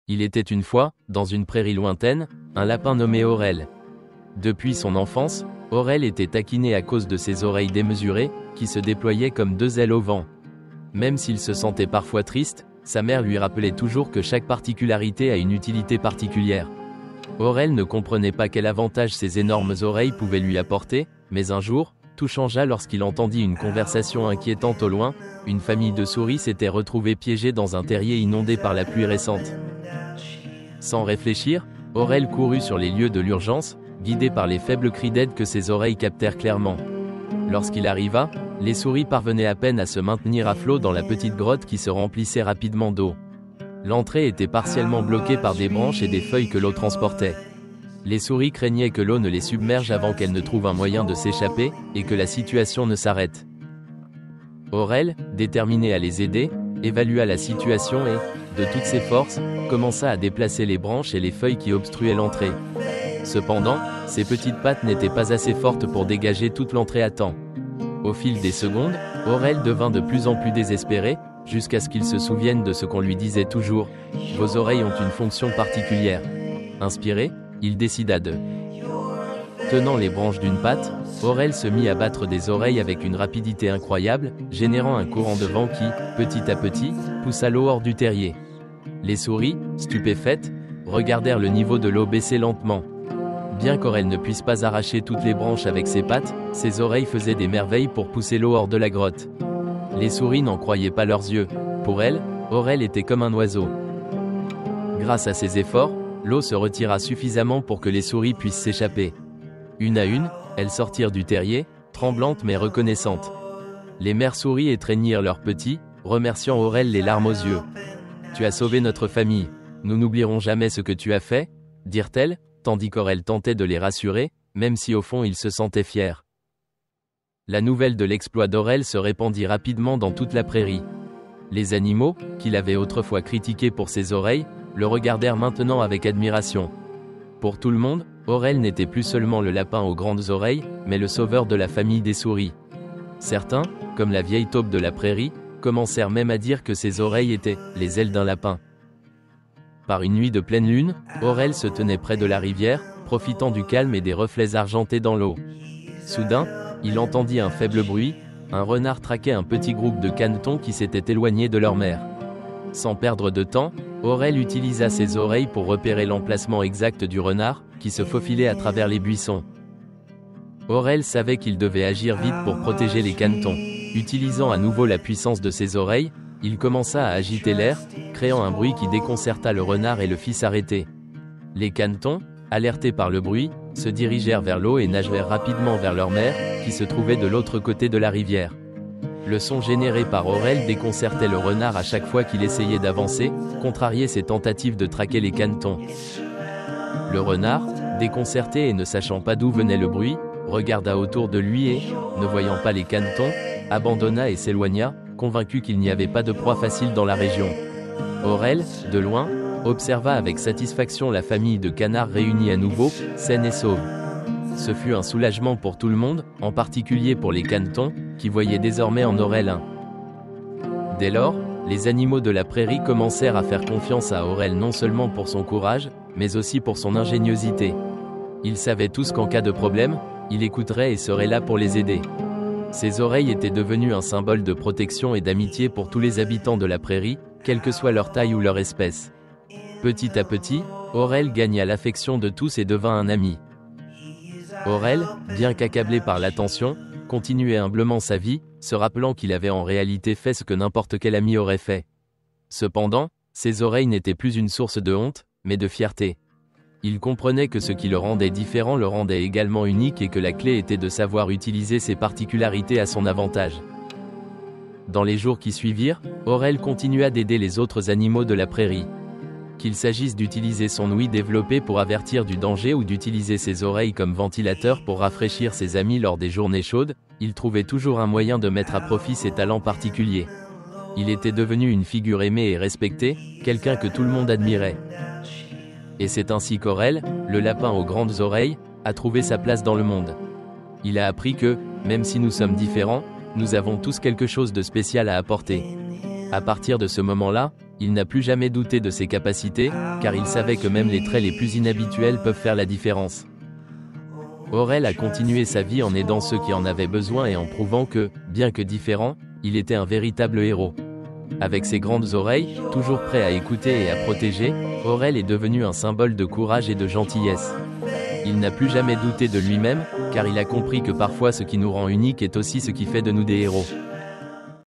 Il était une fois, dans une prairie lointaine, un lapin nommé Aurel. Depuis son enfance, Aurel était taquiné à cause de ses oreilles démesurées, qui se déployaient comme deux ailes au vent. Même s'il se sentait parfois triste, sa mère lui rappelait toujours que chaque particularité a une utilité particulière. Aurel ne comprenait pas quel avantage ces énormes oreilles pouvaient lui apporter, mais un jour, tout changea lorsqu'il entendit une conversation inquiétante au loin. Une famille de souris s'était retrouvée piégée dans un terrier inondé par la pluie récente. Sans réfléchir, Aurel courut sur les lieux de l'urgence, guidé par les faibles cris d'aide que ses oreilles captèrent clairement. Lorsqu'il arriva, les souris parvenaient à peine à se maintenir à flot dans la petite grotte qui se remplissait rapidement d'eau. L'entrée était partiellement bloquée par des branches et des feuilles que l'eau transportait. Les souris craignaient que l'eau ne les submerge avant qu'elles ne trouvent un moyen de s'échapper, et que la situation ne s'arrête. Aurel, déterminé à les aider, évalua la situation et, de toutes ses forces, commença à déplacer les branches et les feuilles qui obstruaient l'entrée. Cependant, ses petites pattes n'étaient pas assez fortes pour dégager toute l'entrée à temps. Au fil des secondes, Aurel devint de plus en plus désespéré, jusqu'à ce qu'il se souvienne de ce qu'on lui disait toujours: « Vos oreilles ont une fonction particulière. » Inspiré, il décida de... Tenant les branches d'une patte, Aurel se mit à battre des oreilles avec une rapidité incroyable, générant un courant de vent qui, petit à petit, poussa l'eau hors du terrier. Les souris, stupéfaites, regardèrent le niveau de l'eau baisser lentement. Bien qu'Aurel ne puisse pas arracher toutes les branches avec ses pattes, ses oreilles faisaient des merveilles pour pousser l'eau hors de la grotte. Les souris n'en croyaient pas leurs yeux. Pour elles, Aurel était comme un oiseau. Grâce à ses efforts, l'eau se retira suffisamment pour que les souris puissent s'échapper. Une à une, elles sortirent du terrier, tremblantes mais reconnaissantes. Les mères souris étreignirent leurs petits, remerciant Aurel les larmes aux yeux. « Tu as sauvé notre famille. Nous n'oublierons jamais ce que tu as fait », dirent-elles, tandis qu'Aurel tentait de les rassurer, même si au fond il se sentait fier. La nouvelle de l'exploit d'Aurel se répandit rapidement dans toute la prairie. Les animaux, qu'il avait autrefois critiqués pour ses oreilles, le regardèrent maintenant avec admiration. Pour tout le monde, Aurel n'était plus seulement le lapin aux grandes oreilles, mais le sauveur de la famille des souris. Certains, comme la vieille taupe de la prairie, commencèrent même à dire que ses oreilles étaient les ailes d'un lapin. Par une nuit de pleine lune, Aurel se tenait près de la rivière, profitant du calme et des reflets argentés dans l'eau. Soudain, il entendit un faible bruit. Un renard traquait un petit groupe de canetons qui s'étaient éloignés de leur mère. Sans perdre de temps, Aurel utilisa ses oreilles pour repérer l'emplacement exact du renard, qui se faufilait à travers les buissons. Aurel savait qu'il devait agir vite pour protéger les canetons. Utilisant à nouveau la puissance de ses oreilles, il commença à agiter l'air, créant un bruit qui déconcerta le renard et le fit s'arrêter. Les canetons, alertés par le bruit, se dirigèrent vers l'eau et nagèrent rapidement vers leur mère, qui se trouvait de l'autre côté de la rivière. Le son généré par Aurel déconcertait le renard à chaque fois qu'il essayait d'avancer, contrariait ses tentatives de traquer les canetons. Le renard, déconcerté et ne sachant pas d'où venait le bruit, regarda autour de lui et, ne voyant pas les canetons, abandonna et s'éloigna, convaincu qu'il n'y avait pas de proie facile dans la région. Aurel, de loin, observa avec satisfaction la famille de canards réunis à nouveau, saine et sauve. Ce fut un soulagement pour tout le monde, en particulier pour les canetons, qui voyaient désormais en Aurel un. Dès lors, les animaux de la prairie commencèrent à faire confiance à Aurel non seulement pour son courage, mais aussi pour son ingéniosité. Ils savaient tous qu'en cas de problème, il écouterait et serait là pour les aider. Ses oreilles étaient devenues un symbole de protection et d'amitié pour tous les habitants de la prairie, quelle que soit leur taille ou leur espèce. Petit à petit, Aurel gagna l'affection de tous et devint un ami. Aurel, bien qu'accablé par l'attention, continuait humblement sa vie, se rappelant qu'il avait en réalité fait ce que n'importe quel ami aurait fait. Cependant, ses oreilles n'étaient plus une source de honte, mais de fierté. Il comprenait que ce qui le rendait différent le rendait également unique et que la clé était de savoir utiliser ses particularités à son avantage. Dans les jours qui suivirent, Aurel continua d'aider les autres animaux de la prairie. Qu'il s'agisse d'utiliser son ouïe développée pour avertir du danger ou d'utiliser ses oreilles comme ventilateur pour rafraîchir ses amis lors des journées chaudes, il trouvait toujours un moyen de mettre à profit ses talents particuliers. Il était devenu une figure aimée et respectée, quelqu'un que tout le monde admirait. Et c'est ainsi qu'Aurel, le lapin aux grandes oreilles, a trouvé sa place dans le monde. Il a appris que, même si nous sommes différents, nous avons tous quelque chose de spécial à apporter. À partir de ce moment-là, Il n'a plus jamais douté de ses capacités, car il savait que même les traits les plus inhabituels peuvent faire la différence. Aurel a continué sa vie en aidant ceux qui en avaient besoin et en prouvant que, bien que différent, il était un véritable héros. Avec ses grandes oreilles, toujours prêt à écouter et à protéger, Aurel est devenu un symbole de courage et de gentillesse. Il n'a plus jamais douté de lui-même, car il a compris que parfois ce qui nous rend uniques est aussi ce qui fait de nous des héros.